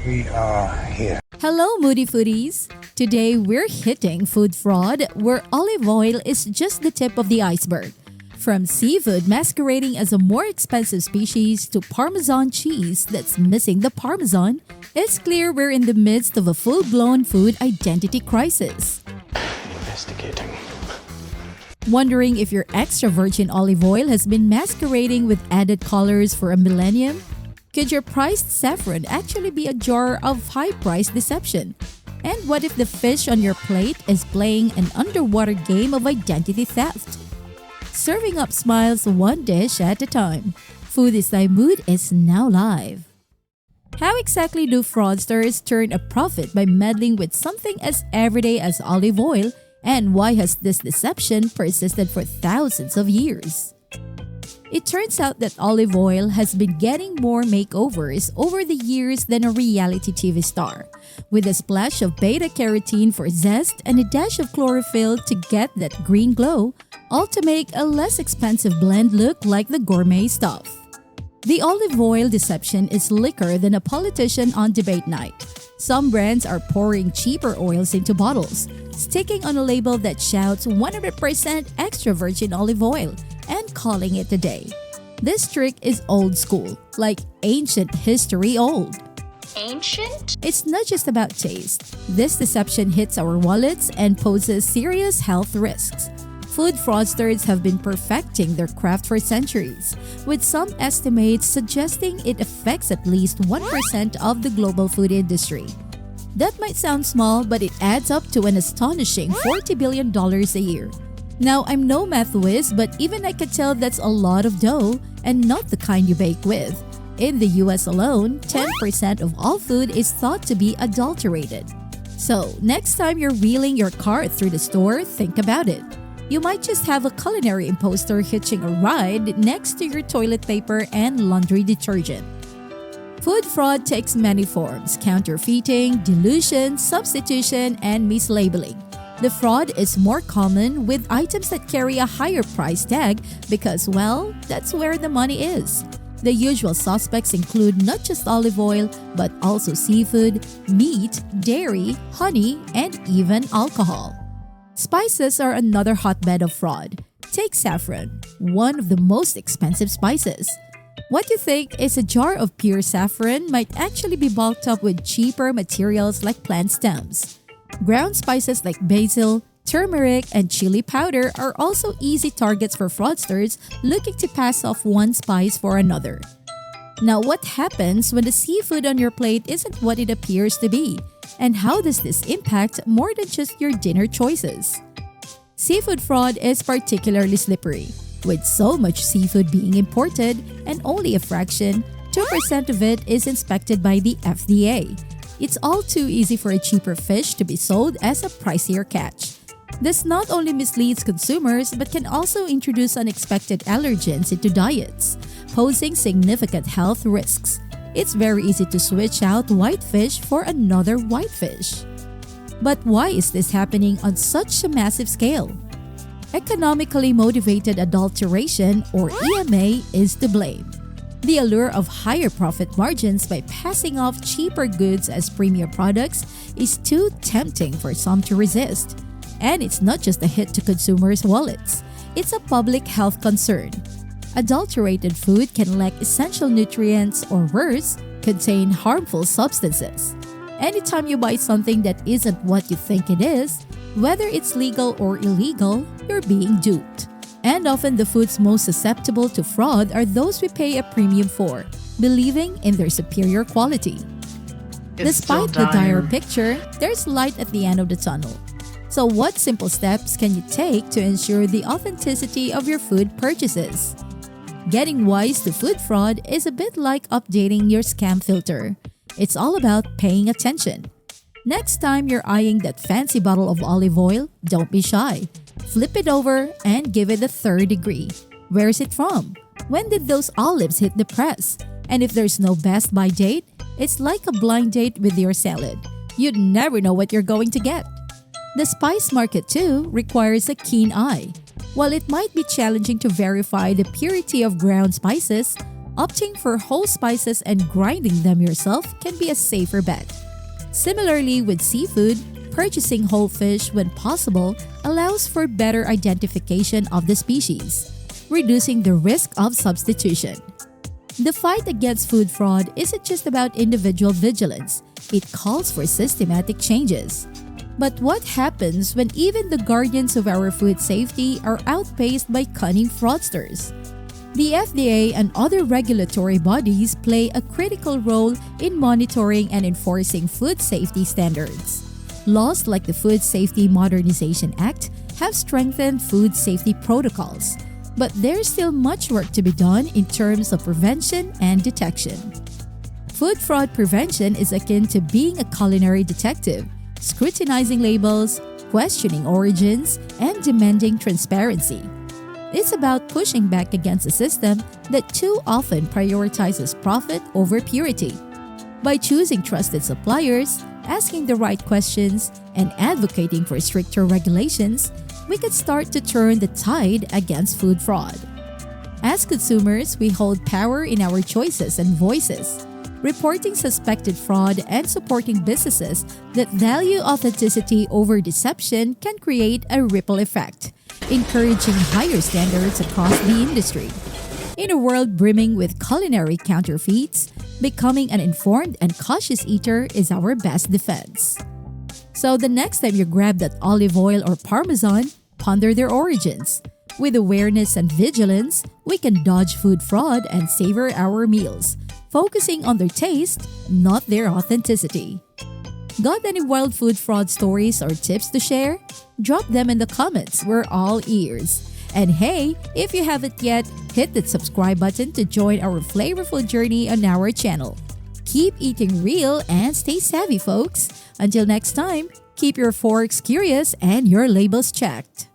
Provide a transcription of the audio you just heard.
We are here. Hello, Moody Foodies! Today we're hitting food fraud where olive oil is just the tip of the iceberg. From seafood masquerading as a more expensive species to Parmesan cheese that's missing the Parmesan, it's clear we're in the midst of a full-blown food identity crisis. Investigating. Wondering if your extra virgin olive oil has been masquerading with added colors for a millennium? Could your priced saffron actually be a jar of high-priced deception? And what if the fish on your plate is playing an underwater game of identity theft? Serving up smiles one dish at a time. Food is Thy Mood is now live. How exactly do fraudsters turn a profit by meddling with something as everyday as olive oil, and why has this deception persisted for thousands of years? It turns out that olive oil has been getting more makeovers over the years than a reality TV star, with a splash of beta-carotene for zest and a dash of chlorophyll to get that green glow, all to make a less expensive blend look like the gourmet stuff. The olive oil deception is slicker than a politician on debate night. Some brands are pouring cheaper oils into bottles, sticking on a label that shouts 100% extra virgin olive oil, and calling it a day. This trick is old school, like ancient history old. Ancient? It's not just about taste. This deception hits our wallets and poses serious health risks. Food fraudsters have been perfecting their craft for centuries, with some estimates suggesting it affects at least 1% of the global food industry. That might sound small, but it adds up to an astonishing $40 billion a year. Now, I'm no math whiz, but even I could tell that's a lot of dough and not the kind you bake with. In the US alone, 10% of all food is thought to be adulterated. So, next time you're wheeling your cart through the store, think about it. You might just have a culinary imposter hitching a ride next to your toilet paper and laundry detergent. Food fraud takes many forms: counterfeiting, dilution, substitution, and mislabeling. The fraud is more common with items that carry a higher price tag because, well, that's where the money is. The usual suspects include not just olive oil, but also seafood, meat, dairy, honey, and even alcohol. Spices are another hotbed of fraud. Take saffron, one of the most expensive spices. What you think is a jar of pure saffron might actually be bulked up with cheaper materials like plant stems. Ground spices like basil, turmeric, and chili powder are also easy targets for fraudsters looking to pass off one spice for another. Now, what happens when the seafood on your plate isn't what it appears to be? And how does this impact more than just your dinner choices? Seafood fraud is particularly slippery, with so much seafood being imported and only a fraction, 2% of it, is inspected by the FDA. It's all too easy for a cheaper fish to be sold as a pricier catch. This not only misleads consumers but can also introduce unexpected allergens into diets, posing significant health risks. It's very easy to switch out white fish for another white fish. But why is this happening on such a massive scale? Economically motivated adulteration, or EMA, is to blame. The allure of higher profit margins by passing off cheaper goods as premier products is too tempting for some to resist. And it's not just a hit to consumers' wallets, it's a public health concern. Adulterated food can lack essential nutrients or worse, contain harmful substances. Anytime you buy something that isn't what you think it is, whether it's legal or illegal, you're being duped. And often the foods most susceptible to fraud are those we pay a premium for, believing in their superior quality. Despite the dire picture, there's light at the end of the tunnel. So what simple steps can you take to ensure the authenticity of your food purchases? Getting wise to food fraud is a bit like updating your scam filter. It's all about paying attention. Next time you're eyeing that fancy bottle of olive oil, don't be shy. Flip it over and give it a third degree. Where is it from? When did those olives hit the press? And if there's no best by date, it's like a blind date with your salad. You'd never know what you're going to get. The spice market, too, requires a keen eye. While it might be challenging to verify the purity of ground spices, opting for whole spices and grinding them yourself can be a safer bet. Similarly with seafood, purchasing whole fish when possible allows for better identification of the species, reducing the risk of substitution. The fight against food fraud isn't just about individual vigilance, it calls for systematic changes. But what happens when even the guardians of our food safety are outpaced by cunning fraudsters? The FDA and other regulatory bodies play a critical role in monitoring and enforcing food safety standards. Laws like the Food Safety Modernization Act have strengthened food safety protocols, but there's still much work to be done in terms of prevention and detection. Food fraud prevention is akin to being a culinary detective, scrutinizing labels, questioning origins, and demanding transparency. It's about pushing back against a system that too often prioritizes profit over purity. By choosing trusted suppliers, asking the right questions, and advocating for stricter regulations, we could start to turn the tide against food fraud. As consumers, we hold power in our choices and voices. Reporting suspected fraud and supporting businesses that value authenticity over deception can create a ripple effect, encouraging higher standards across the industry. In a world brimming with culinary counterfeits, becoming an informed and cautious eater is our best defense. So the next time you grab that olive oil or parmesan, ponder their origins. With awareness and vigilance, we can dodge food fraud and savor our meals, focusing on their taste, not their authenticity. Got any wild food fraud stories or tips to share? Drop them in the comments, we're all ears. And hey, if you haven't yet, hit that subscribe button to join our flavorful journey on our channel. Keep eating real and stay savvy, folks. Until next time, keep your forks curious and your labels checked.